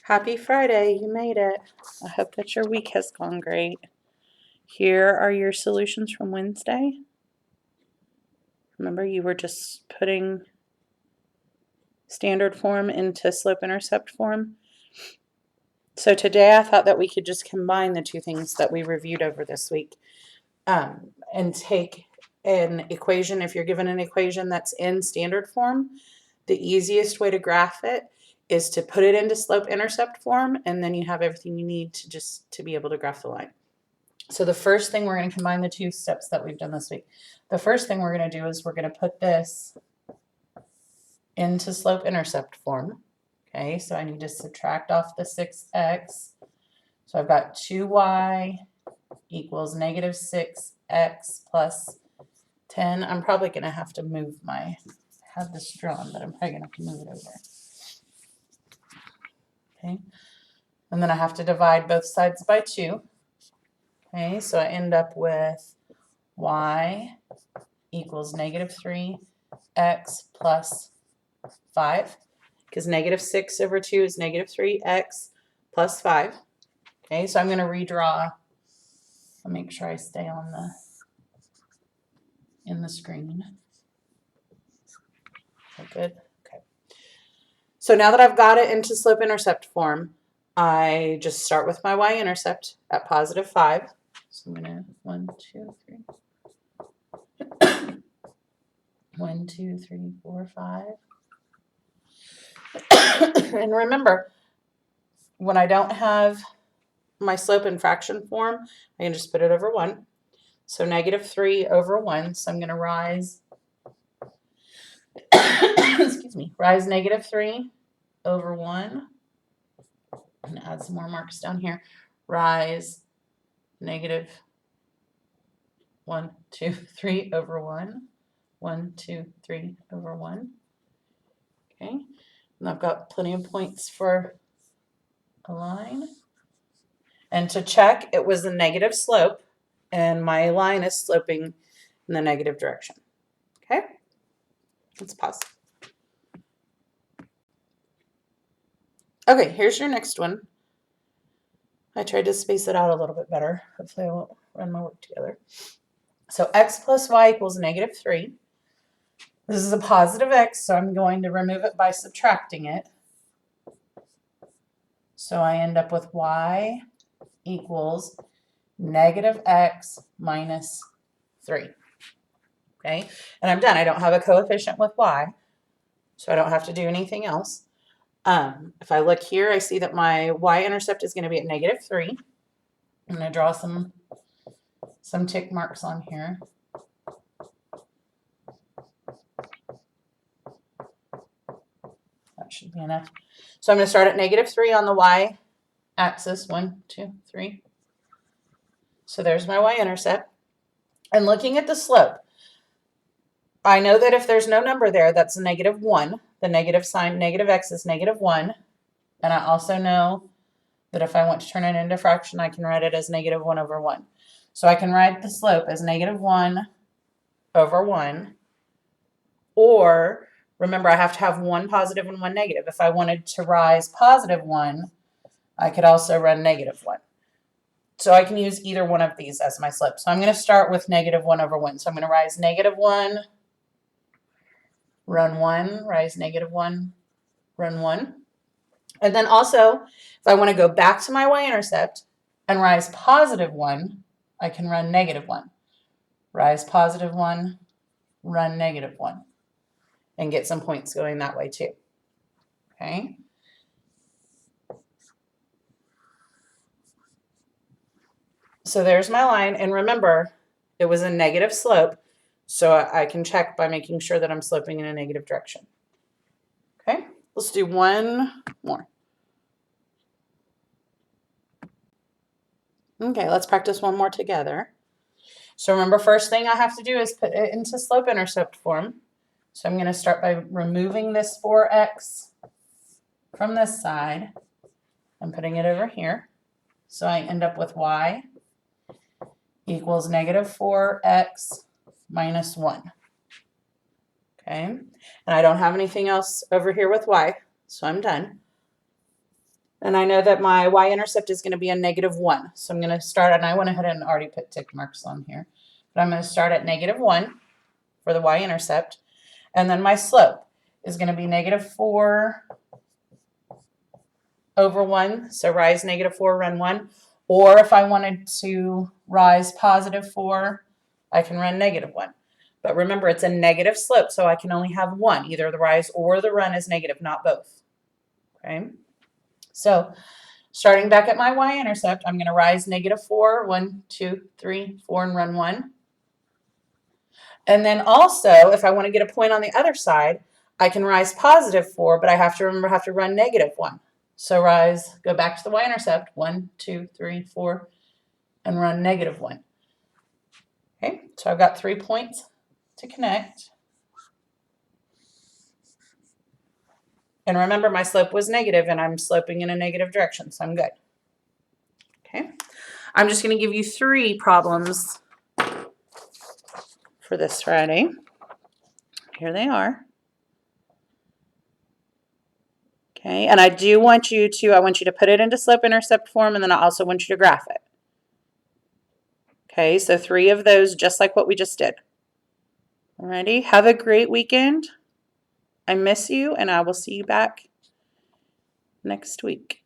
Happy Friday, you made it. I hope that your week has gone great. Here are your solutions from Wednesday. Remember, you were just putting standard form into slope-intercept form. So today I thought that we could just combine the two things that we reviewed over this week and take an equation. If you're given an equation that's in standard form, the easiest way to graph it is to put it into slope-intercept form, and then you have everything you need to be able to graph the line. So the first thing, we're going to combine the two steps that we've done this week. The first thing we're going to do is we're going to put this into slope-intercept form. Okay, so I need to subtract off the 6x. So I've got 2y equals negative 6x plus 10. I'm probably going to have to move have this drawn, but I'm probably going to have to move it over. Okay, and then I have to divide both sides by 2. Okay, so I end up with y equals negative 3x plus 5, because negative 6 over 2 is negative 3x plus 5. Okay, so I'm going to redraw. I'll make sure I stay on in the screen. Good. Okay. So now that I've got it into slope-intercept form, I just start with my y-intercept at positive 5. So I'm going to 1, 2, 3. 1, 2, 3, 4, 5. And remember, when I don't have my slope in fraction form, I can just put it over 1. So negative 3 over 1. So I'm going to rise, excuse me, rise negative 3 over 1. I'm going to add some more marks down here. Rise negative 1, 2, 3 over 1. 1, 2, 3 over 1. Okay, and I've got plenty of points for a line. And to check, it was a negative slope, and my line is sloping in the negative direction. Okay, let's pause. Okay, here's your next one. I tried to space it out a little bit better. Hopefully I won't run my work together. So x plus y equals negative 3. This is a positive x, so I'm going to remove it by subtracting it. So I end up with y equals negative x minus 3. Okay, and I'm done. I don't have a coefficient with y, so I don't have to do anything else. If I look here, I see that my y-intercept is going to be at negative 3. I'm going to draw some tick marks on here. That should be enough. So I'm going to start at negative 3 on the y-axis. 1, 2, 3. So there's my y-intercept. And looking at the slope, I know that if there's no number there, that's negative 1. The negative sign, negative x is negative 1. And I also know that if I want to turn it into fraction, I can write it as negative 1 over 1. So I can write the slope as negative 1 over 1. Or, remember, I have to have one positive and one negative. If I wanted to rise positive 1, I could also run negative 1. So I can use either one of these as my slope. So I'm going to start with negative 1 over 1. So I'm going to rise negative 1, run 1, rise negative 1, run 1. And then also, if I want to go back to my y-intercept and rise positive 1, I can run negative 1. Rise positive 1, run negative 1. And get some points going that way too. Okay? So there's my line. And remember, it was a negative slope. So I can check by making sure that I'm sloping in a negative direction. Okay? Let's do one more. Okay, let's practice one more together. So remember, first thing I have to do is put it into slope-intercept form. So I'm going to start by removing this 4x from this side and putting it over here. So I end up with y equals negative 4x minus 1. Okay, and I don't have anything else over here with y, so I'm done. And I know that my y-intercept is going to be a -1. So I'm going to start, and I went ahead and already put tick marks on here. But I'm going to start at -1 for the y-intercept. And then my slope is going to be -4 over 1. So rise -4, run 1. Or if I wanted to rise +4, I can run -1. But remember, it's a negative slope, so I can only have one. Either the rise or the run is negative, not both. Okay? So starting back at my y-intercept, I'm going to rise -4, 1, 2, 3, 4, and run 1. And then also, if I want to get a point on the other side, I can rise +4, but I have to remember I have to run -1. So rise, go back to the y-intercept, 1, 2, 3, 4, and run -1. Okay, so I've got 3 points to connect. And remember, my slope was negative, and I'm sloping in a negative direction, so I'm good. Okay, I'm just going to give you 3 problems for this Friday. Here they are. Okay, and I want you to put it into slope-intercept form, and then I also want you to graph it. Okay, so 3 of those, just like what we just did. Alrighty, have a great weekend. I miss you, and I will see you back next week.